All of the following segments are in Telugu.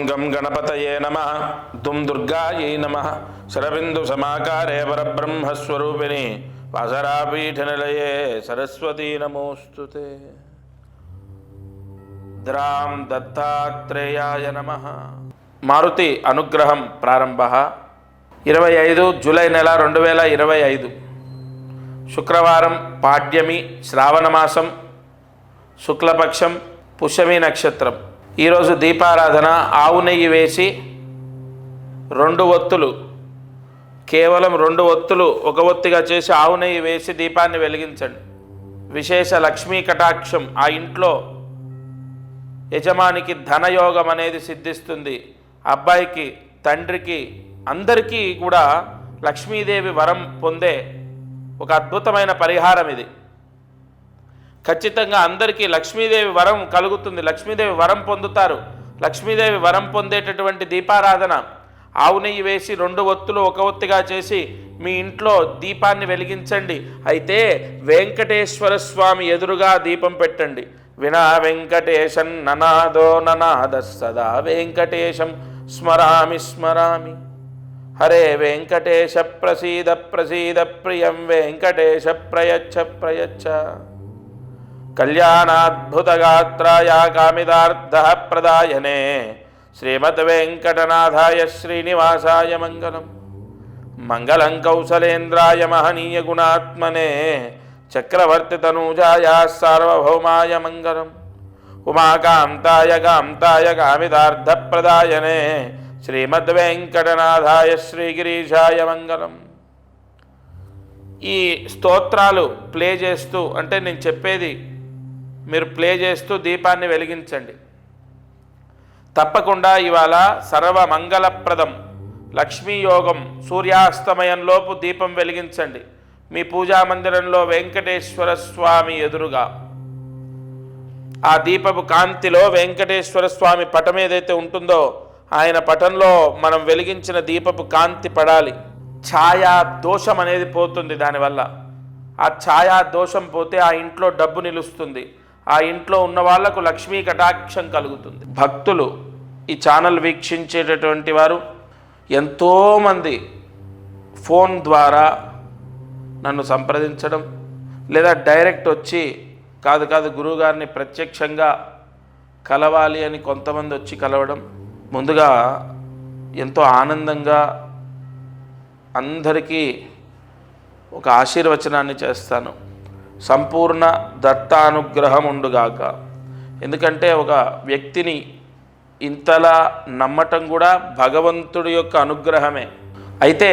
గం గణపతయే నమః దుం దుర్గాయై నమః శరబిందు సమాకారే పరబ్రహ్మస్వరూపిణి వాసరాపీఠనిలయే సరస్వతీ నమోస్తుతే. ద్రాం దత్తాత్రేయాయ నమః. మారుతి అనుగ్రహం ప్రారంభ 25 జూలై నెల 2025 శుక్రవారం, పాడ్యమి, శ్రావణమాసం, శుక్లపక్షం, పుష్యమి నక్షత్రం. ఈరోజు దీపారాధన ఆవు నెయ్యి వేసి 2 ఒత్తులు, కేవలం 2 ఒత్తులు ఒక ఒత్తిగా చేసి ఆవు నెయ్యి వేసి దీపాన్ని వెలిగించండి. విశేష లక్ష్మీ కటాక్షం ఆ ఇంట్లో యజమానికి ధనయోగం అనేది సిద్ధిస్తుంది. అబ్బాయికి, తండ్రికి, అందరికీ కూడా లక్ష్మీదేవి వరం పొందే ఒక అద్భుతమైన పరిహారం ఇది. ఖచ్చితంగా అందరికీ లక్ష్మీదేవి వరం కలుగుతుంది, లక్ష్మీదేవి వరం పొందుతారు. లక్ష్మీదేవి వరం పొందేటటువంటి దీపారాధన ఆవు నెయ్యి వేసి 2 ఒత్తులు ఒక ఒత్తిగా చేసి మీ ఇంట్లో దీపాన్ని వెలిగించండి. అయితే వెంకటేశ్వర స్వామి ఎదురుగా దీపం పెట్టండి. వినా వెంకటేశం ననాదో ననాద సదా వెంకటేశం స్మరామి స్మరామి. హరే వెంకటేశ ప్రసీద ప్రసీద ప్రియం వెంకటేశ ప్రయచ్చ ప్రయచ్చ. కళ్యాణాద్భుతగాత్రాయ కామిదార్థ ప్రదాయనే శ్రీమద్ వెంకటనాథాయ శ్రీనివాసాయ మంగళం. మంగళం కౌసలేంద్రాయ మహనీయ గుణాత్మనే చక్రవర్తి తనూజాయ సార్వభౌమాయ మంగళం. ఉమాకాంతాయ కాంతాయ కామిదార్థ ప్రదాయనే శ్రీమద్ వెంకటనాథాయ శ్రీగిరీశాయ మంగళం. ఈ స్తోత్రాలు ప్లే చేస్తూ, అంటే నేను చెప్పేది మీరు ప్లే చేస్తూ దీపాన్ని వెలిగించండి. తప్పకుండా ఇవాళ సర్వమంగళప్రదం లక్ష్మీయోగం. సూర్యాస్తమయంలోపు దీపం వెలిగించండి. మీ పూజా మందిరంలో వెంకటేశ్వర స్వామి ఎదురుగా ఆ దీపపు కాంతిలో వెంకటేశ్వర స్వామి పటం ఏదైతే ఉంటుందో ఆయన పటంలో మనం వెలిగించిన దీపపు కాంతి పడాలి. ఛాయా దోషం అనేది పోతుంది. దానివల్ల ఆ ఛాయా దోషం పోతే ఆ ఇంట్లో డబ్బు నిలుస్తుంది. ఆ ఇంట్లో ఉన్న వాళ్లకు లక్ష్మీ కటాక్షం కలుగుతుంది. భక్తులు, ఈ ఛానల్ వీక్షించేటటువంటి వారు ఎంతోమంది ఫోన్ ద్వారా నన్ను సంప్రదించడం, లేదా డైరెక్ట్ వచ్చి కాదు గురువుగారిని ప్రత్యక్షంగా కలవాలి అని కొంతమంది వచ్చి కలవడం, ముందుగా ఎంతో ఆనందంగా అందరికీ ఒక ఆశీర్వచనాన్ని చేస్తాను. సంపూర్ణ దత్తానుగ్రహం ఉండుగాక. ఎందుకంటే ఒక వ్యక్తిని ఇంతలా నమ్మటం కూడా భగవంతుడి యొక్క అనుగ్రహమే. అయితే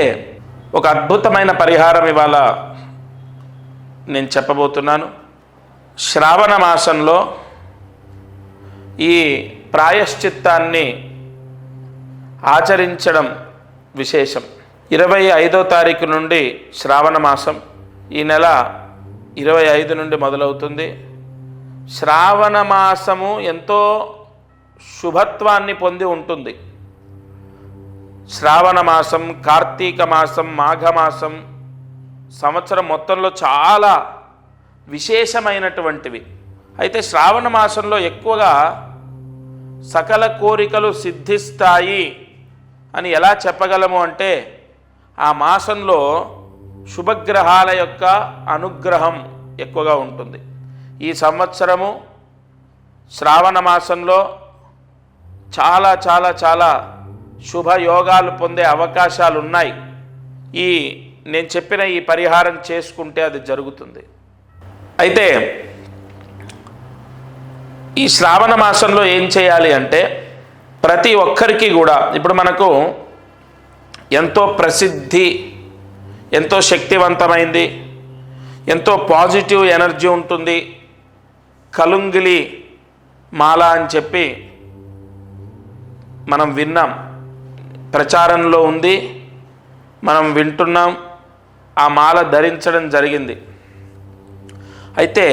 ఒక అద్భుతమైన పరిహారం ఇవాళ నేను చెప్పబోతున్నాను. శ్రావణ మాసంలో ఈ ప్రాయశ్చిత్తాన్ని ఆచరించడం విశేషం. 25వ తారీఖు నుండి శ్రావణ మాసం, ఈ నెల 25 నుండి మొదలవుతుంది. శ్రావణ మాసము ఎంతో శుభత్వాన్ని పొంది ఉంటుంది. శ్రావణ మాసం, కార్తీక మాసం, మాఘమాసం సంవత్సరం మొత్తంలో చాలా విశేషమైనటువంటివి. అయితే శ్రావణ మాసంలో ఎక్కువగా సకల కోరికలు సిద్ధిస్తాయి అని ఎలా చెప్పగలము అంటే, ఆ మాసంలో శుభగ్రహాల యొక్క అనుగ్రహం ఎక్కువగా ఉంటుంది. ఈ సంవత్సరము శ్రావణ మాసంలో చాలా చాలా చాలా శుభయోగాలు పొందే అవకాశాలు ఉన్నాయి. నేను చెప్పిన ఈ పరిహారం చేసుకుంటే అది జరుగుతుంది. అయితే ఈ శ్రావణ మాసంలో ఏం చేయాలి అంటే, ప్రతి ఒక్కరికి కూడా ఇప్పుడు మనకు ఎంతో ప్రసిద్ధి, ఎంతో శక్తివంతమైంది, ఎంతో పాజిటివ్ ఎనర్జీ ఉంటుంది కలుంగిలి మాల అని చెప్పి మనం విన్నాం, ప్రచారంలో ఉంది, మనం వింటున్నాం, ఆ మాల ధరించడం జరిగింది. అయితే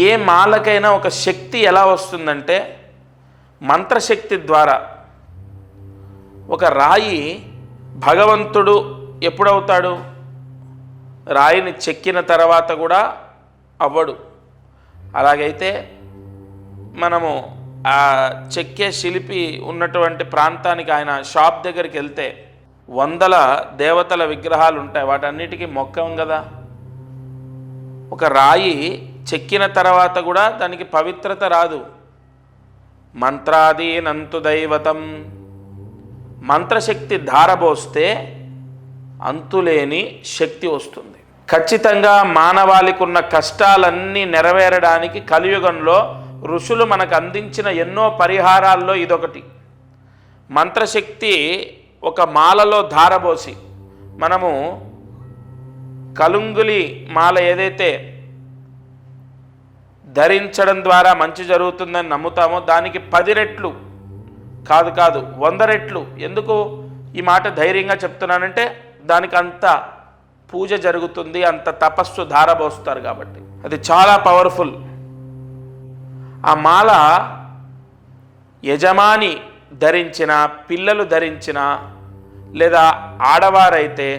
ఏ మాలకైనా ఒక శక్తి ఎలా వస్తుందంటే, మంత్రశక్తి ద్వారా. ఒక రాయి భగవంతుడు ఎప్పుడవుతాడు? రాయిని చెక్కిన తర్వాత కూడా అవ్వడు. అలాగైతే మనము ఆ చెక్కే శిల్పి ఉన్నటువంటి ప్రాంతానికి ఆయన షాప్ దగ్గరికి వెళ్తే వందల దేవతల విగ్రహాలు ఉంటాయి, వాటన్నిటికీ మొక్కం కదా. ఒక రాయి చెక్కిన తర్వాత కూడా దానికి పవిత్రత రాదు. మంత్రాదీనంతు దైవతం, మంత్రశక్తి ధారబోస్తే అంతులేని శక్తి వస్తుంది. ఖచ్చితంగా మానవాళికి ఉన్న కష్టాలన్నీ నెరవేరడానికి కలియుగంలో ఋషులు మనకు అందించిన ఎన్నో పరిహారాల్లో ఇదొకటి. మంత్రశక్తి ఒక మాలలో ధారబోసి, మనము కలుంగులి మాల ఏదైతే ధరించడం ద్వారా మంచి జరుగుతుందని నమ్ముతామో దానికి 10 రెట్లు కాదు 100 రెట్లు. ఎందుకు ఈ మాట ధైర్యంగా చెప్తున్నానంటే దానికి అంత పూజ జరుగుతుంది, అంత తపస్సు ధారబోస్తారు కాబట్టి. అది చాలా పవర్ఫుల్. ఆ మాల యజమాని ధరించిన, పిల్లలు ధరించిన, లేదా ఆడవారైతే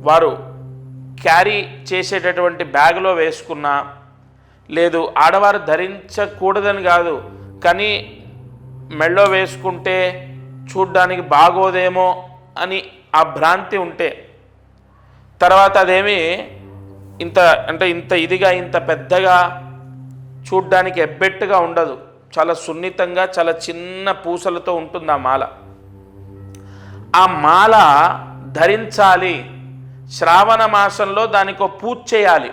వారు క్యారీ చేసేటటువంటి బ్యాగులో వేసుకున్న, లేదు ఆడవారు ధరించకూడదని కాదు కానీ మెళ్ళో వేసుకుంటే చూడ్డానికి బాగోదేమో అని ఆ భ్రాంతి ఉంటే, తర్వాత అదేమి ఇంత ఇదిగా ఇంత పెద్దగా చూడ్డానికి ఎబ్బెట్టుగా ఉండదు, చాలా సున్నితంగా చాలా చిన్న పూసలతో ఉంటుంది ఆ మాల. ఆ మాల ధరించాలి. శ్రావణ మాసంలో దానికి ఒక పూజ చేయాలి.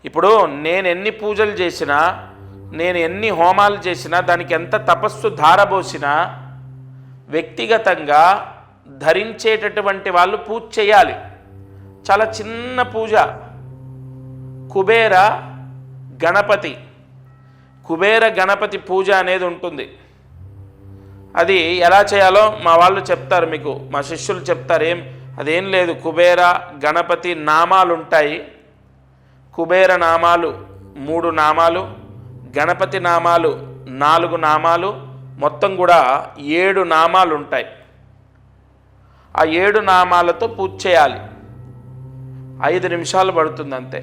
ఇప్పుడు నేను ఎన్ని పూజలు చేసినా, నేను ఎన్ని హోమాలు చేసినా, దానికి ఎంత తపస్సు ధారబోసినా వ్యక్తిగతంగా ధరించేటటువంటి వాళ్ళు పూజ చేయాలి. చాలా చిన్న పూజ. కుబేర గణపతి పూజ అనేది ఉంటుంది. అది ఎలా చేయాలో మా వాళ్ళు చెప్తారు, మీకు మా శిష్యులు చెప్తారు. అదేం లేదు, కుబేర గణపతి నామాలు ఉంటాయి. కుబేర నామాలు 3 నామాలు, గణపతి నామాలు 4 నామాలు, మొత్తం కూడా 7 నామాలు ఉంటాయి. ఆ 7 నామాలతో పూజ చేయాలి. 5 నిమిషాలు పడుతుంది అంతే.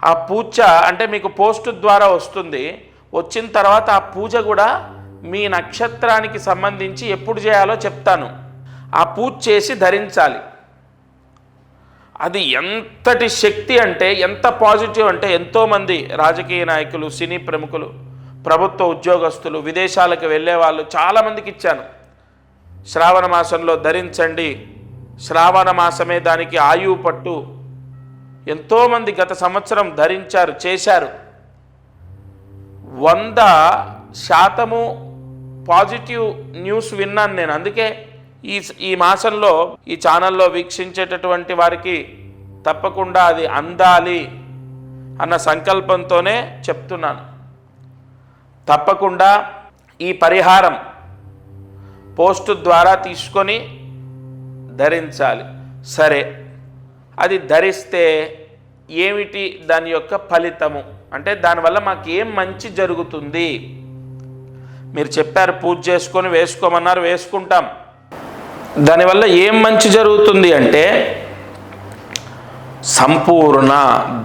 ఆ పూజ అంటే మీకు పోస్ట్ ద్వారా వస్తుంది. వచ్చిన తర్వాత ఆ పూజ కూడా మీ నక్షత్రానికి సంబంధించి ఎప్పుడు చేయాలో చెప్తాను. ఆ పూజ చేసి ధరించాలి. అది ఎంతటి శక్తి అంటే, ఎంత పాజిటివ్ అంటే, ఎంతోమంది రాజకీయ నాయకులు, సినీ ప్రముఖులు, ప్రభుత్వ ఉద్యోగస్తులు, విదేశాలకు వెళ్ళే వాళ్ళు చాలామందికి ఇచ్చాను. శ్రావణ మాసంలో ధరించండి, శ్రావణ మాసమే దానికి ఆయువు పట్టు. ఎంతోమంది గత సంవత్సరం ధరించారు, చేశారు. 100% పాజిటివ్ న్యూస్ విన్నాను నేను. అందుకే ఈ మాసంలో ఈ ఛానల్లో వీక్షించేటటువంటి వారికి తప్పకుండా అది అందాలి అన్న సంకల్పంతోనే చెప్తున్నాను. తప్పకుండా ఈ పరిహారం పోస్టు ద్వారా తీసుకొని ధరించాలి. సరే, అది ధరిస్తే ఏమిటి దాని యొక్క ఫలితము అంటే, దానివల్ల మాకు ఏం మంచి జరుగుతుంది? మీరు చెప్పారు పూజ చేసుకొని వేసుకోమన్నారు, వేసుకుంటాం. దానివల్ల ఏం మంచి జరుగుతుంది అంటే, సంపూర్ణ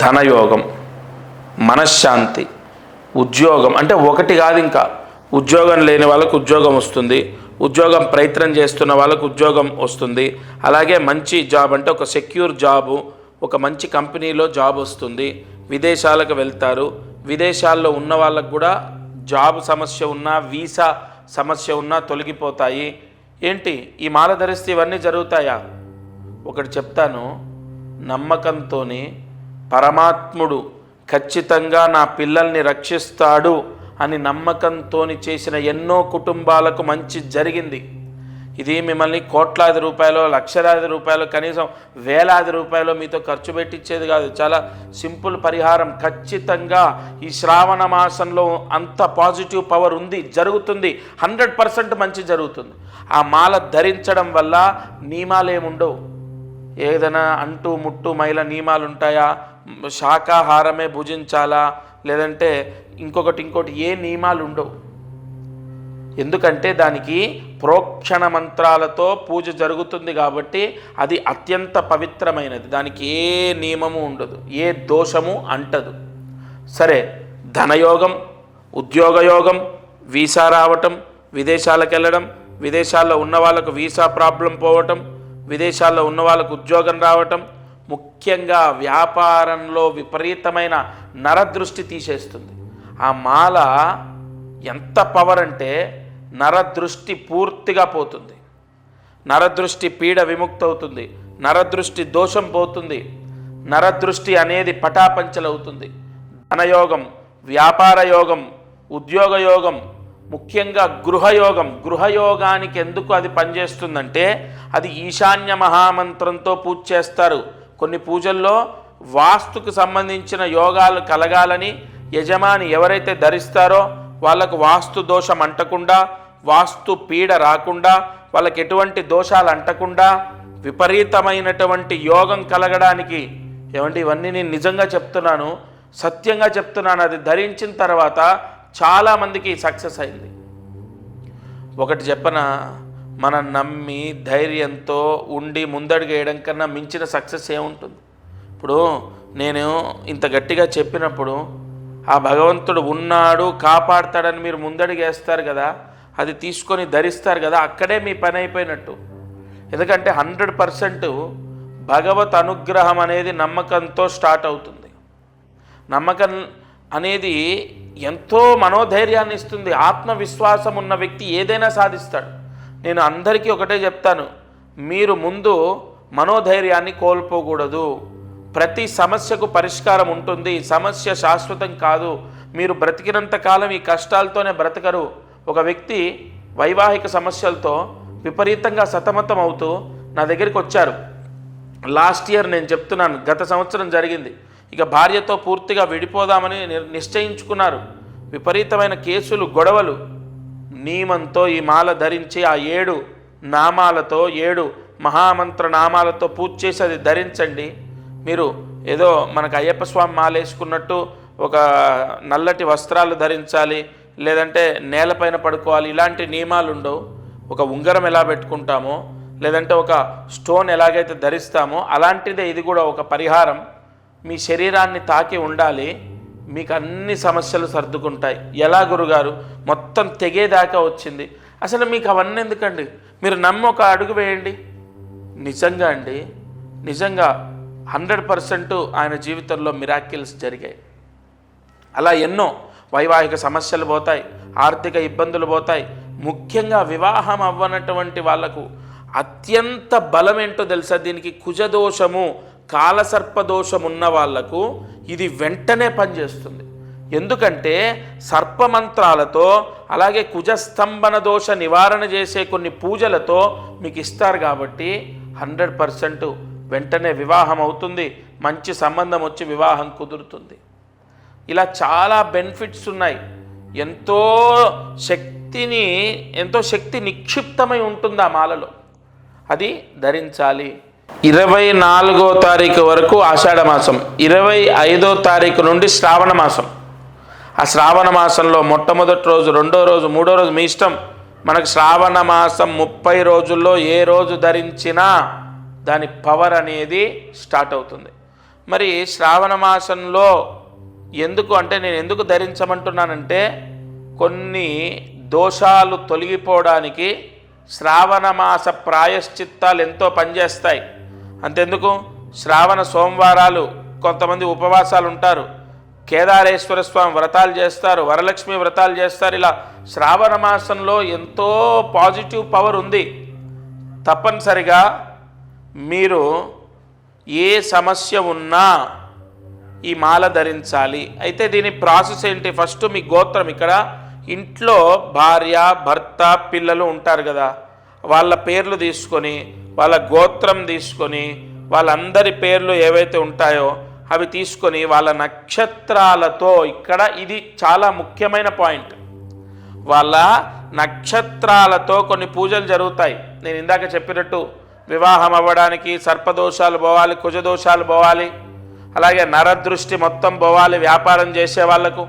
ధనయోగం, మనశ్శాంతి, ఉద్యోగం. అంటే ఒకటి కాదు, ఇంకా ఉద్యోగం లేని వాళ్ళకు ఉద్యోగం వస్తుంది, ఉద్యోగం ప్రయత్నం చేస్తున్న వాళ్ళకు ఉద్యోగం వస్తుంది. అలాగే మంచి జాబ్ అంటే ఒక సెక్యూర్ జాబు, ఒక మంచి కంపెనీలో జాబ్ వస్తుంది. విదేశాలకు వెళ్తారు. విదేశాల్లో ఉన్న వాళ్ళకు కూడా జాబ్ సమస్య ఉన్నా, వీసా సమస్య ఉన్నా తొలగిపోతాయి. ఏంటి ఈ మాల ధరిస్తే ఇవన్నీ జరుగుతాయా? ఒకటి చెప్తాను, నమ్మకంతో పరమాత్ముడు ఖచ్చితంగా నా పిల్లల్ని రక్షిస్తాడు అని నమ్మకంతో చేసిన ఎన్నో కుటుంబాలకు మంచి జరిగింది. ఇది మిమ్మల్ని కోట్లాది రూపాయలు, లక్షలాది రూపాయలు, కనీసం వేలాది రూపాయలు మీతో ఖర్చు పెట్టించేది కాదు. చాలా సింపుల్ పరిహారం. ఖచ్చితంగా ఈ శ్రావణ మాసంలో అంత పాజిటివ్ పవర్ ఉంది, జరుగుతుంది. 100% మంచి జరుగుతుంది. ఆ మాల ధరించడం వల్ల నియమాలు ఏముండవు. ఏదైనా అంటూ ముట్టు మైల నియమాలు ఉంటాయా? శాకాహారమే భుజించాలా, లేదంటే ఇంకోటి ఏ నియమాలు ఉండవు. ఎందుకంటే దానికి ప్రోక్షణ మంత్రాలతో పూజ జరుగుతుంది కాబట్టి అది అత్యంత పవిత్రమైనది. దానికి ఏ నియమము ఉండదు, ఏ దోషము అంటదు. సరే, ధనయోగం, ఉద్యోగయోగం, వీసా రావటం, విదేశాలకు వెళ్ళడం, విదేశాల్లో ఉన్న వాళ్ళకు వీసా ప్రాబ్లం పోవటం, విదేశాల్లో ఉన్న వాళ్ళకు ఉద్యోగం రావటం, ముఖ్యంగా వ్యాపారంలో విపరీతమైన నరదృష్టి తీసేస్తుంది. ఆ మాల ఎంత పవర్ అంటే నరదృష్టి పూర్తిగా పోతుంది, నరదృష్టి పీడ విముక్తవుతుంది, నరదృష్టి దోషం పోతుంది, నరదృష్టి అనేది పటాపంచలవుతుంది. ధనయోగం, వ్యాపార యోగం, ఉద్యోగ యోగం, ముఖ్యంగా గృహయోగం. గృహయోగానికి ఎందుకు అది పనిచేస్తుందంటే అది ఈశాన్య మహామంత్రంతో పూజ చేస్తారు. కొన్ని పూజల్లో వాస్తుకు సంబంధించిన యోగాలు కలగాలని యజమాని ఎవరైతే ధరిస్తారో వాళ్ళకు వాస్తు దోషం అంటకుండా, వాస్తు పీడ రాకుండా, వాళ్ళకి ఎటువంటి దోషాలు అంటకుండా విపరీతమైనటువంటి యోగం కలగడానికి ఏమంటే ఇవన్నీ నేను నిజంగా చెప్తున్నాను, సత్యంగా చెప్తున్నాను. అది ధరించిన తర్వాత చాలామందికి సక్సెస్ అయింది. ఒకటి చెప్పన, మనం నమ్మి ధైర్యంతో ఉండి ముందడుగు వేయడం కన్నా మించిన సక్సెస్ ఏముంటుంది? ఇప్పుడు నేను ఇంత గట్టిగా చెప్పినప్పుడు ఆ భగవంతుడు ఉన్నాడు కాపాడుతాడని మీరు ముందడుగు వేస్తారు కదా, అది తీసుకొని ధరిస్తారు కదా, అక్కడే మీ పని అయిపోయినట్టు. ఎందుకంటే 100% భగవత్ అనుగ్రహం అనేది నమ్మకంతో స్టార్ట్ అవుతుంది. నమ్మకం అనేది ఎంతో మనోధైర్యాన్ని ఇస్తుంది. ఆత్మవిశ్వాసం ఉన్న వ్యక్తి ఏదైనా సాధిస్తాడు. నేను అందరికీ ఒకటే చెప్తాను, మీరు ముందు మనోధైర్యాన్ని కోల్పోకూడదు. ప్రతి సమస్యకు పరిష్కారం ఉంటుంది. సమస్య శాశ్వతం కాదు. మీరు బ్రతికినంత కాలం ఈ కష్టాలతోనే బ్రతకరు. ఒక వ్యక్తి వైవాహిక సమస్యలతో విపరీతంగా సతమతం అవుతూ నా దగ్గరికి వచ్చారు. లాస్ట్ ఇయర్ నేను చెప్తున్నాను, గత సంవత్సరం జరిగింది. ఇక భార్యతో పూర్తిగా విడిపోదామని నిశ్చయించుకున్నారు. విపరీతమైన కేసులు, గొడవలు. నియమంతో ఈ మాల ధరించి ఆ 7 నామాలతో 7 మహామంత్ర నామాలతో పూజ చేసి అది ధరించండి. మీరు ఏదో మనకు అయ్యప్ప స్వామి మాల వేసుకున్నట్టు ఒక నల్లటి వస్త్రాలు ధరించాలి, లేదంటే నేలపైన పడుకోవాలి, ఇలాంటి నియమాలు ఉండవు. ఒక ఉంగరం ఎలా పెట్టుకుంటామో, లేదంటే ఒక స్టోన్ ఎలాగైతే ధరిస్తామో అలాంటిదే ఇది కూడా ఒక పరిహారం. మీ శరీరాన్ని తాకి ఉండాలి, మీకు అన్ని సమస్యలు సర్దుకుంటాయి. ఎలా గురుగారు, మొత్తం తెగేదాకా వచ్చింది. అసలు మీకు అవన్నీ ఎందుకండి? మీరు నమ్మి ఒక అడుగు వేయండి. నిజంగా అండి, నిజంగా 100% ఆయన జీవితంలో మిరాకిల్స్ జరిగాయి. అలా ఎన్నో వైవాహిక సమస్యలు పోతాయి, ఆర్థిక ఇబ్బందులు పోతాయి. ముఖ్యంగా వివాహం అవ్వనటువంటి వాళ్లకు అత్యంత బలం ఏంటో తెలుసా? దీనికి కుజదోషము, కాలసర్పదోషం ఉన్న వాళ్లకు ఇది వెంటనే పనిచేస్తుంది. ఎందుకంటే సర్పమంత్రాలతో అలాగే కుజస్తంభన దోష నివారణ చేసే కొన్ని పూజలతో మీకు ఇస్తారు. కాబట్టి 100% వెంటనే వివాహం అవుతుంది, మంచి సంబంధం వచ్చి వివాహం కుదురుతుంది. ఇలా చాలా బెనిఫిట్స్ ఉన్నాయి. ఎంతో శక్తి నిక్షిప్తమై ఉంటుంది ఆ మాలలో. అది ధరించాలి. 24వ తారీఖు వరకు ఆషాఢ మాసం, 25వ తారీఖు నుండి శ్రావణ మాసం. ఆ శ్రావణ మాసంలో మొట్టమొదటి రోజు, రెండో రోజు, మూడో రోజు మీ ఇష్టం. మనకు శ్రావణ మాసం 30 రోజుల్లో ఏ రోజు ధరించినా దాని పవర్ అనేది స్టార్ట్ అవుతుంది. మరి శ్రావణ మాసంలో ఎందుకు అంటే, నేను ఎందుకు ధరించమంటున్నానంటే కొన్ని దోషాలు తొలగిపోవడానికి శ్రావణ మాస ప్రాయశ్చిత్తాలు ఎంతో పనిచేస్తాయి. అంతెందుకు, శ్రావణ సోమవారాలు కొంతమంది ఉపవాసాలు ఉంటారు, కేదారేశ్వర స్వామి వ్రతాలు చేస్తారు, వరలక్ష్మి వ్రతాలు చేస్తారు. ఇలా శ్రావణ మాసంలో ఎంతో పాజిటివ్ పవర్ ఉంది. తప్పనిసరిగా మీరు ఏ సమస్య ఉన్నా ఈ మాల ధరించాలి. అయితే దీని ప్రాసెస్ ఏంటి? ఫస్ట్ మీ గోత్రం, ఇక్కడ ఇంట్లో భార్య, భర్త, పిల్లలు ఉంటారు కదా, వాళ్ళ పేర్లు తీసుకొని, వాళ్ళ గోత్రం తీసుకొని, వాళ్ళందరి పేర్లు ఏవైతే ఉంటాయో అవి తీసుకొని వాళ్ళ నక్షత్రాలతో, ఇక్కడ ఇది చాలా ముఖ్యమైన పాయింట్, వాళ్ళ నక్షత్రాలతో కొన్ని పూజలు జరుగుతాయి. నేను ఇందాక చెప్పినట్టు వివాహం అవ్వడానికి సర్పదోషాలు పోవాలి, కుజదోషాలు పోవాలి, అలాగే నరదృష్టి మొత్తం పోవాలి, వ్యాపారం చేసే వాళ్లకు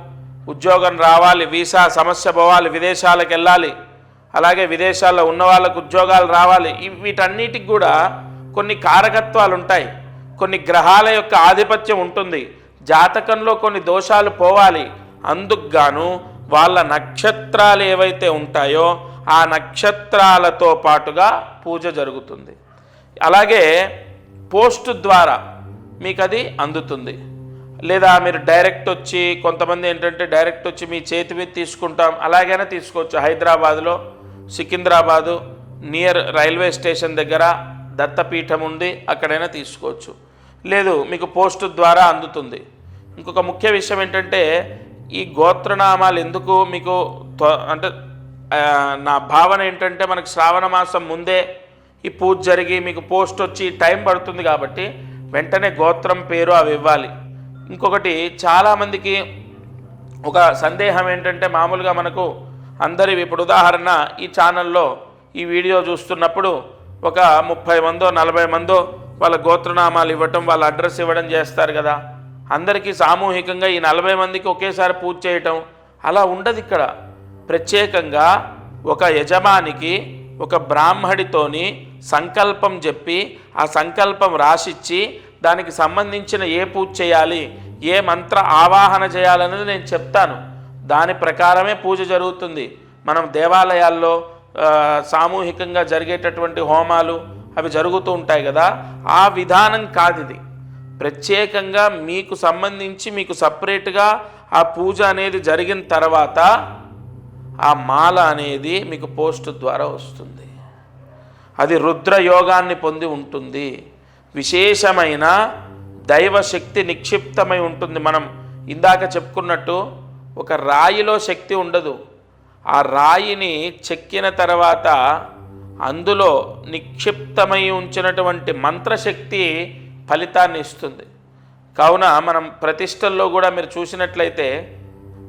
ఉద్యోగం రావాలి, వీసా సమస్య పోవాలి, విదేశాలకు వెళ్ళాలి, అలాగే విదేశాల్లో ఉన్న వాళ్ళకు ఉద్యోగాలు రావాలి. వీటన్నిటికి కూడా కొన్ని కారకత్వాలు ఉంటాయి, కొన్ని గ్రహాల యొక్క ఆధిపత్యం ఉంటుంది, జాతకంలో కొన్ని దోషాలు పోవాలి. అందుకు గాను వాళ్ళ నక్షత్రాలు ఏవైతే ఉంటాయో ఆ నక్షత్రాలతో పాటుగా పూజ జరుగుతుంది. అలాగే పోస్ట్ ద్వారా మీకు అది అందుతుంది. లేదా మీరు డైరెక్ట్ వచ్చి, కొంతమంది ఏంటంటే డైరెక్ట్ వచ్చి మీ చేతి మీద తీసుకుంటాం, అలాగైనా తీసుకోవచ్చు. హైదరాబాదులో సికింద్రాబాదు నియర్ రైల్వే స్టేషన్ దగ్గర దత్తపీఠం ఉంది, అక్కడైనా తీసుకోవచ్చు. లేదు మీకు పోస్ట్ ద్వారా అందుతుంది. ఇంకొక ముఖ్య విషయం ఏంటంటే ఈ గోత్రనామాలు ఎందుకు మీకు అంటే నా భావన ఏంటంటే మనకు శ్రావణ మాసం ముందే ఈ పూజ జరిగి మీకు పోస్ట్ వచ్చి టైం పడుతుంది కాబట్టి వెంటనే గోత్రం పేరు అవి ఇవ్వాలి. ఇంకొకటి చాలామందికి ఒక సందేహం ఏంటంటే మామూలుగా మనకు అందరి ఇప్పుడు ఉదాహరణ ఈ ఛానల్లో ఈ వీడియో చూస్తున్నప్పుడు ఒక 30 మందో 40 మందో వాళ్ళ గోత్రనామాలు ఇవ్వటం, వాళ్ళ అడ్రస్ ఇవ్వడం చేస్తారు కదా. అందరికీ సామూహికంగా ఈ 40 మందికి ఒకేసారి పూజ చేయటం అలా ఉండదు. ఇక్కడ ప్రత్యేకంగా ఒక యజమానికి ఒక బ్రాహ్మడితోని సంకల్పం చెప్పి ఆ సంకల్పం రాసిచ్చి దానికి సంబంధించిన ఏ పూజ చేయాలి, ఏ మంత్ర ఆవాహన చేయాలనేది నేను చెప్తాను. దాని ప్రకారమే పూజ జరుగుతుంది. మనం దేవాలయాల్లో సామూహికంగా జరిగేటటువంటి హోమాలు అవి జరుగుతూ ఉంటాయి కదా, ఆ విధానం కాదు ఇది. ప్రత్యేకంగా మీకు సంబంధించి మీకు సపరేట్గా ఆ పూజ అనేది జరిగిన తర్వాత ఆ మాల అనేది మీకు పోస్ట్ ద్వారా వస్తుంది. అది రుద్రయోగాన్ని పొంది ఉంటుంది. విశేషమైన దైవశక్తి నిక్షిప్తమై ఉంటుంది. మనం ఇందాక చెప్పుకున్నట్టు ఒక రాయిలో శక్తి ఉండదు. ఆ రాయిని చెక్కిన తర్వాత అందులో నిక్షిప్తమై ఉంచినటువంటి మంత్రశక్తి ఫలితాన్ని ఇస్తుంది. కావున మనం ప్రతిష్టల్లో కూడా మీరు చూసినట్లయితే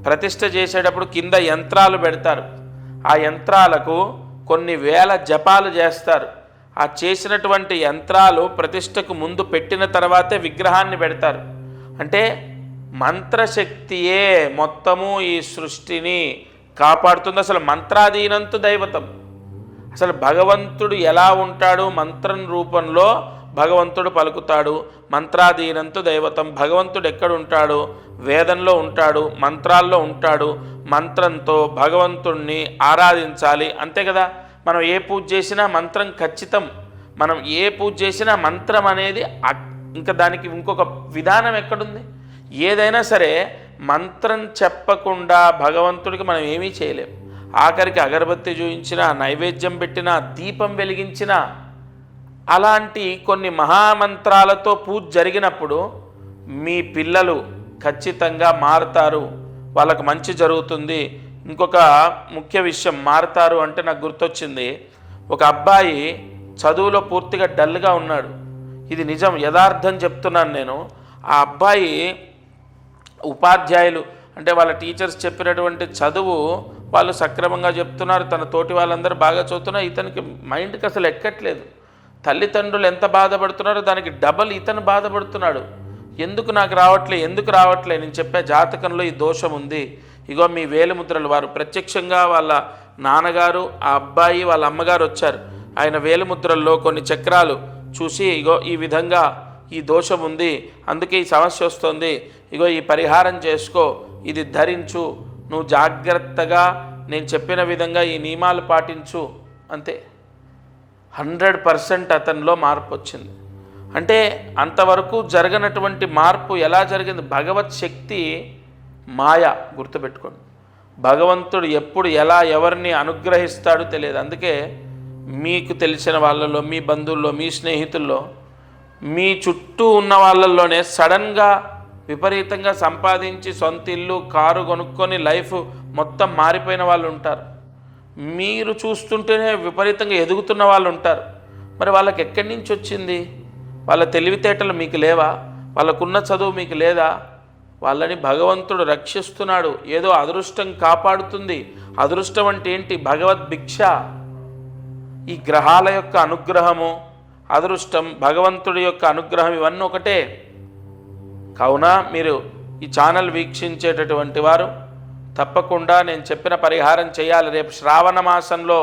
ప్రతిష్ట చేసేటప్పుడు కింద యంత్రాలు పెడతారు. ఆ యంత్రాలకు కొన్ని వేల జపాలు చేస్తారు. ఆ చేసినటువంటి యంత్రాలు ప్రతిష్టకు ముందు పెట్టిన తర్వాతే విగ్రహాన్ని పెడతారు. అంటే మంత్రశక్తియే మొత్తము ఈ సృష్టిని కాపాడుతుంది. అసలు మంత్రాధీనంతు దైవతం. అసలు భగవంతుడు ఎలా ఉంటాడు? మంత్రం రూపంలో భగవంతుడు పలుకుతాడు. మంత్రాధీనంతు దైవతం. భగవంతుడు ఎక్కడుంటాడు? వేదంలో ఉంటాడు, మంత్రాల్లో ఉంటాడు. మంత్రంతో భగవంతుణ్ణి ఆరాధించాలి, అంతే కదా. మనం ఏ పూజ చేసినా మంత్రం ఖచ్చితం. మనం ఏ పూజ చేసినా మంత్రం అనేది ఇంకా దానికి ఇంకొక విధానం ఎక్కడుంది? ఏదైనా సరే మంత్రం చెప్పకుండా భగవంతుడికి మనం ఏమీ చేయలేం. ఆఖరికి అగరబత్తి చూయించినా, నైవేద్యం పెట్టినా, దీపం వెలిగించినా, అలాంటి కొన్ని మహామంత్రాలతో పూజ జరిగినప్పుడు మీ పిల్లలు ఖచ్చితంగా మారుతారు, వాళ్ళకు మంచి జరుగుతుంది. ఇంకొక ముఖ్య విషయం, మారుతారు అంటే నాకు గుర్తొచ్చింది. ఒక అబ్బాయి చదువులో పూర్తిగా డల్గా ఉన్నాడు. ఇది నిజం, యథార్థం చెప్తున్నాను నేను. ఆ అబ్బాయి ఉపాధ్యాయులు అంటే వాళ్ళ టీచర్స్ చెప్పినటువంటి చదువు వాళ్ళు సక్రమంగా చెప్తున్నారు, తన తోటి వాళ్ళందరూ బాగా చదువుతున్నారు. ఇతనికి మైండ్కి అసలు ఎక్కట్లేదు. తల్లిదండ్రులు ఎంత బాధపడుతున్నారో దానికి డబల్ ఇతను బాధపడుతున్నాడు. ఎందుకు నాకు రావట్లే, ఎందుకు రావట్లే? నేను చెప్పే జాతకంలో ఈ దోషం ఉంది. ఇగో మీ వేలిముద్రలు. వారు ప్రత్యక్షంగా వాళ్ళ నాన్నగారు, ఆ అబ్బాయి, వాళ్ళ అమ్మగారు వచ్చారు. ఆయన వేలిముద్రల్లో కొన్ని చక్రాలు చూసి ఇగో ఈ విధంగా ఈ దోషం ఉంది, అందుకే ఈ సమస్య వస్తుంది, ఇగో ఈ పరిహారం చేసుకో, ఇది ధరించు, నువ్వు జాగ్రత్తగా నేను చెప్పిన విధంగా ఈ నియమాలు పాటించు, అంతే. 100% అతనిలో మార్పు వచ్చింది. అంటే అంతవరకు జరగనటువంటి మార్పు ఎలా జరిగింది? భగవత్ శక్తి మాయ, గుర్తుపెట్టుకోండి. భగవంతుడు ఎప్పుడు ఎలా ఎవరిని అనుగ్రహిస్తాడో తెలియదు. అందుకే మీకు తెలిసిన వాళ్ళలో, మీ బంధువుల్లో, మీ స్నేహితుల్లో, మీ చుట్టూ ఉన్న వాళ్ళల్లోనే సడన్గా విపరీతంగా సంపాదించి సొంత ఇల్లు, కారు కొనుక్కొని లైఫ్ మొత్తం మారిపోయిన వాళ్ళు ఉంటారు. మీరు చూస్తుంటేనే విపరీతంగా ఎదుగుతున్న వాళ్ళు ఉంటారు. మరి వాళ్ళకి ఎక్కడి నుంచి వచ్చింది? వాళ్ళ తెలివితేటలు మీకు లేవా? వాళ్ళకున్న చదువు మీకు లేదా? వాళ్ళని భగవంతుడు రక్షిస్తున్నాడు. ఏదో అదృష్టం కాపాడుతుంది. అదృష్టం అంటే ఏంటి? భగవద్భిక్ష. ఈ గ్రహాల యొక్క అనుగ్రహము, అదృష్టం, భగవంతుడి యొక్క అనుగ్రహం ఇవన్నీ ఒకటే. కావున మీరు ఈ ఛానల్ వీక్షించేటటువంటి వారు తప్పకుండా నేను చెప్పిన పరిహారం చేయాలి. రేపు శ్రావణ మాసంలో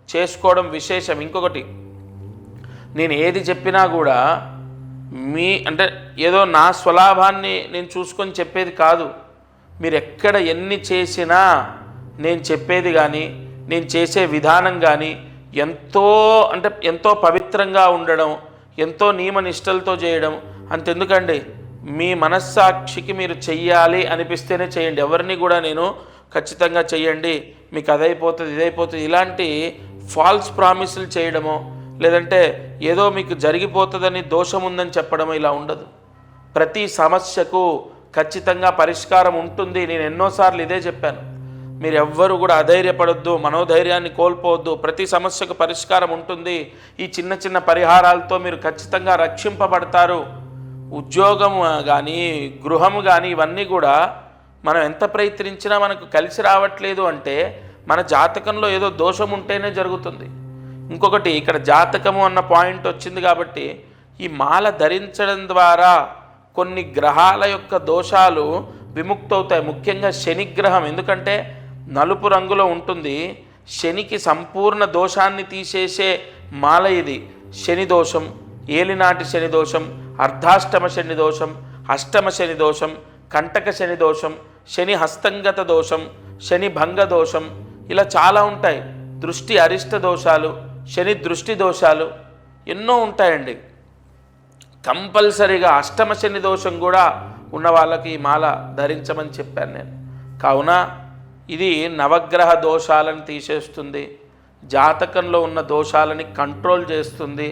చేసుకోవడం విశేషం. ఇంకొకటి, నేను ఏది చెప్పినా కూడా అంటే ఏదో నా స్వలాభాన్ని నేను చూసుకొని చెప్పేది కాదు. మీరు ఎక్కడ ఎన్ని చేసినా నేను చెప్పేది కానీ నేను చేసే విధానం కానీ ఎంతో పవిత్రంగా ఉండడం, ఎంతో నియమనిష్టలతో చేయడం. అంతెందుకండి, మీ మనస్సాక్షికి మీరు చెయ్యాలి అనిపిస్తేనే చేయండి. ఎవరిని కూడా నేను ఖచ్చితంగా చెయ్యండి, మీకు అదైపోతుంది ఇదైపోతుంది ఇలాంటి ఫాల్స్ ప్రామిసులు చేయడమో, లేదంటే ఏదో మీకు జరిగిపోతుందని దోషం ఉందని చెప్పడమో ఇలా ఉండదు. ప్రతి సమస్యకు ఖచ్చితంగా పరిష్కారం ఉంటుంది. నేను ఎన్నోసార్లు ఇదే చెప్పాను. మీరు ఎవ్వరు కూడా అధైర్యపడొద్దు, మనోధైర్యాన్ని కోల్పోవద్దు. ప్రతి సమస్యకు పరిష్కారం ఉంటుంది. ఈ చిన్న చిన్న పరిహారాలతో మీరు ఖచ్చితంగా రక్షింపబడతారు. ఉద్యోగం కానీ గృహము కానీ ఇవన్నీ కూడా మనం ఎంత ప్రయత్నించినా మనకు కలిసి రావట్లేదు అంటే మన జాతకంలో ఏదో దోషం ఉంటేనే జరుగుతుంది. ఇంకొకటి, ఇక్కడ జాతకము అన్న పాయింట్ వచ్చింది కాబట్టి ఈ మాల ధరించడం ద్వారా కొన్ని గ్రహాల యొక్క దోషాలు విముక్తవుతాయి. ముఖ్యంగా శనిగ్రహం, ఎందుకంటే నలుపు రంగులో ఉంటుంది. శనికి సంపూర్ణ దోషాన్ని తీసేసే మాల ఇది. శని దోషం, ఏలినాటి శని దోషం, అర్ధాష్టమ శని దోషం, అష్టమ శని దోషం, కంటక శని దోషం, శని హస్తంగత దోషం, శని భంగ దోషం, ఇలా చాలా ఉంటాయి. దృష్టి అరిష్ట దోషాలు, శని దృష్టి దోషాలు ఎన్నో ఉంటాయండి. కంపల్సరీగా అష్టమ శని దోషం కూడా ఉన్న వాళ్ళకి ఈ మాల ధరించమని చెప్పాను నేను. కావున ఇది నవగ్రహ దోషాలను తీసేస్తుంది, జాతకంలో ఉన్న దోషాలని కంట్రోల్ చేస్తుంది.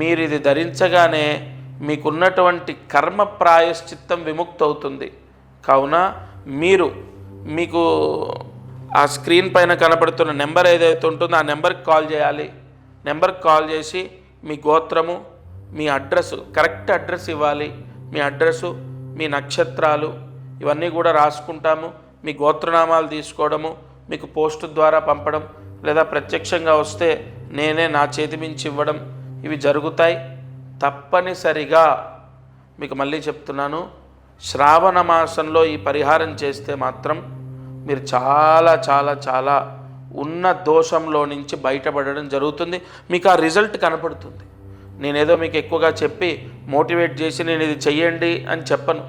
మీరు ఇది ధరించగానే మీకున్నటువంటి కర్మ ప్రాయశ్చిత్తం విముక్తవుతుంది. కావున మీకు ఆ స్క్రీన్ పైన కనపడుతున్న నెంబర్ ఏదైతే ఉంటుందో ఆ నెంబర్కి కాల్ చేయాలి. నెంబర్కి కాల్ చేసి మీ గోత్రము, మీ అడ్రస్, కరెక్ట్ అడ్రస్ ఇవ్వాలి. మీ అడ్రస్సు, మీ నక్షత్రాలు ఇవన్నీ కూడా రాసుకుంటాము. మీ గోత్రనామాలు తీసుకోవడము, మీకు పోస్టు ద్వారా పంపడం, లేదా ప్రత్యక్షంగా వస్తే నేనే నా చేతి మించి ఇవ్వడం, ఇవి జరుగుతాయి. తప్పనిసరిగా మీకు మళ్ళీ చెప్తున్నాను, శ్రావణ మాసంలో ఈ పరిహారం చేస్తే మాత్రం మీరు చాలా చాలా చాలా ఉన్న దోషంలో నుంచి బయటపడడం జరుగుతుంది. మీకు ఆ రిజల్ట్ కనపడుతుంది. నేనేదో మీకు ఎక్కువగా చెప్పి మోటివేట్ చేసి నేను ఇది చెయ్యండి అని చెప్పను.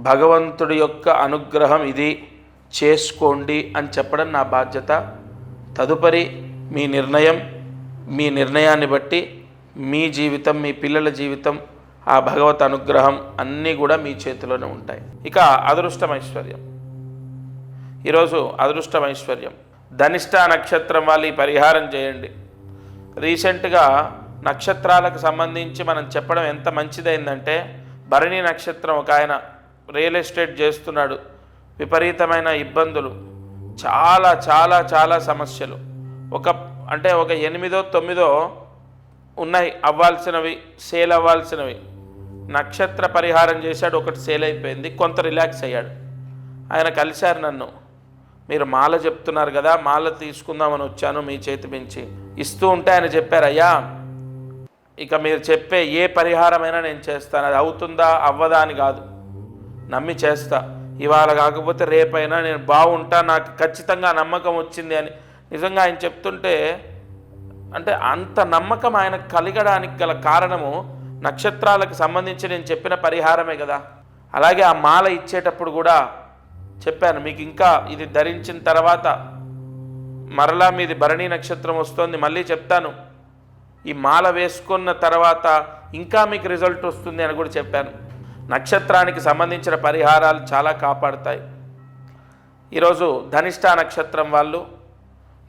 భగవంతుడి యొక్క అనుగ్రహం ఇది, చేసుకోండి అని చెప్పడం నా బాధ్యత. తదుపరి మీ నిర్ణయాన్ని బట్టి మీ జీవితం, మీ పిల్లల జీవితం, ఆ భగవత్ అనుగ్రహం అన్నీ కూడా మీ చేతిలోనే ఉంటాయి. ఇక అదృష్టమైశ్వర్యం. ఈరోజు అదృష్టమైశ్వర్యం, ధనిష్ట నక్షత్రం వాళ్ళు ఈ పరిహారం చేయండి. రీసెంట్గా నక్షత్రాలకు సంబంధించి మనం చెప్పడం ఎంత మంచిదైందంటే, భరణి నక్షత్రం ఒక ఆయన రియల్ ఎస్టేట్ చేస్తున్నాడు. విపరీతమైన ఇబ్బందులు, చాలా చాలా చాలా సమస్యలు. ఒక 8, 9 ఉన్నాయి అవ్వాల్సినవి, సేల్ అవ్వాల్సినవి. నక్షత్ర పరిహారం చేశాడు, ఒకటి సేల్ అయిపోయింది, కొంత రిలాక్స్ అయ్యాడు. ఆయన కలిశారు నన్ను. మీరు మాల చెప్తున్నారు కదా, మాల తీసుకుందామని వచ్చాను మీ చేతి మించి. ఇస్తూ ఉంటే ఆయన చెప్పారు, అయ్యా ఇక మీరు చెప్పే ఏ పరిహారమైనా నేను చేస్తాను, అది అవుతుందా అవ్వదా అని కాదు, నమ్మి చేస్తా. ఇవాళ కాకపోతే రేపైనా నేను బాగుంటా, నాకు ఖచ్చితంగా నమ్మకం వచ్చింది అని నిజంగా ఆయన చెప్తుంటే, అంటే అంత నమ్మకం ఆయన కలగడానికి గల కారణము నక్షత్రాలకు సంబంధించి నేను చెప్పిన పరిహారమే కదా. అలాగే ఆ మాల ఇచ్చేటప్పుడు కూడా చెప్పాను, మీకు ఇంకా ఇది ధరించిన తర్వాత మరలా మీది భరణి నక్షత్రం వస్తుంది, మళ్ళీ చెప్తాను, ఈ మాల వేసుకున్న తర్వాత ఇంకా మీకు రిజల్ట్ వస్తుంది అని కూడా చెప్పాను. నక్షత్రానికి సంబంధించిన పరిహారాలు చాలా కాపాడుతాయి. ఈరోజు ధనిష్ట నక్షత్రం వాళ్ళు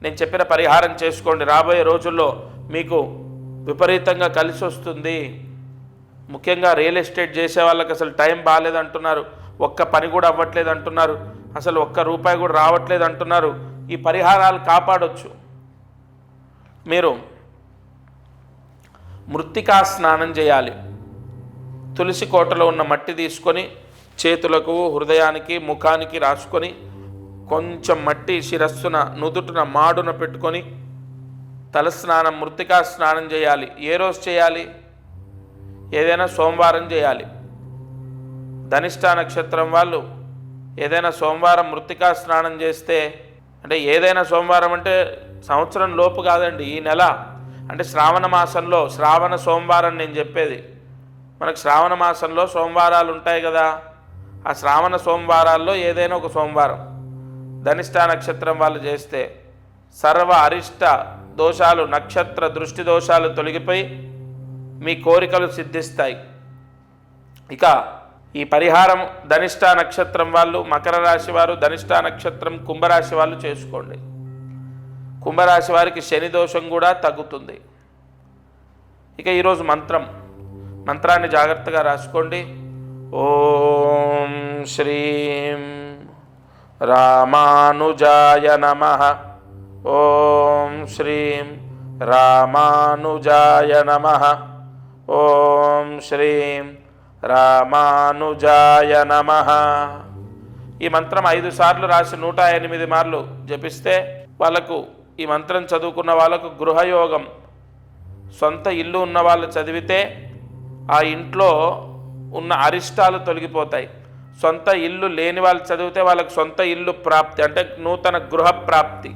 నేను చెప్పిన పరిహారం చేసుకోండి. రాబోయే రోజుల్లో మీకు విపరీతంగా కలిసి వస్తుంది. ముఖ్యంగా రియల్ ఎస్టేట్ చేసే వాళ్ళకి అసలు టైం బాగాలేదంటున్నారు, ఒక్క పని కూడా అవ్వట్లేదు అంటున్నారు, అసలు ₹1 కూడా రావట్లేదు అంటున్నారు. ఈ పరిహారాలు కాపాడొచ్చు. మీరు మృత్తికా స్నానం చేయాలి. తులసి కోటలో ఉన్న మట్టి తీసుకొని చేతులకు, హృదయానికి, ముఖానికి రాసుకొని, కొంచెం మట్టి శిరస్సున, నుదుటిన, మాడున పెట్టుకొని తలస్నానం, మృత్తికా స్నానం చేయాలి. ఏ రోజు చేయాలి? ఏదైనా సోమవారం చేయాలి. ధనిష్ట నక్షత్రం వాళ్ళు ఏదైనా సోమవారం మృత్తికా స్నానం చేస్తే, అంటే ఏదైనా సోమవారం అంటే సంవత్సరం లోపు కాదండి, ఈ నెల అంటే శ్రావణ మాసంలో, శ్రావణ సోమవారం నేను చెప్పేది. మనకు శ్రావణ మాసంలో సోమవారాలు ఉంటాయి కదా, ఆ శ్రావణ సోమవారాల్లో ఏదైనా ఒక సోమవారం ధనిష్ట నక్షత్రం వాళ్ళు చేస్తే సర్వ అరిష్ట దోషాలు, నక్షత్ర దృష్టి దోషాలు తొలగిపోయి మీ కోరికలు సిద్ధిస్తాయి. ఇక ఈ పరిహారం ధనిష్ట నక్షత్రం వాళ్ళు, మకర రాశి వారు, ధనిష్ట నక్షత్రం కుంభరాశి వాళ్ళు చేసుకోండి. కుంభరాశి వారికి శని దోషం కూడా తగ్గుతుంది. ఇక ఈరోజు మంత్రాన్ని జాగ్రత్తగా రాసుకోండి. ఓం శ్రీం రామానుజాయ నమః. ఓం శ్రీం రామానుజాయ నమః. ఓం శ్రీం రామానుజాయ నమః. ఈ మంత్రం 5 సార్లు రాసి 108 మార్లు జపిస్తే వాళ్ళకు, ఈ మంత్రం చదువుకున్న వాళ్ళకు గృహయోగం, సొంత ఇల్లు ఉన్న వాళ్ళు చదివితే ఆ ఇంట్లో ఉన్న అరిష్టాలు తొలగిపోతాయి. సొంత ఇల్లు లేని వాళ్ళు చదివితే వాళ్ళకు సొంత ఇల్లు ప్రాప్తి, అంటే నూతన గృహ ప్రాప్తి.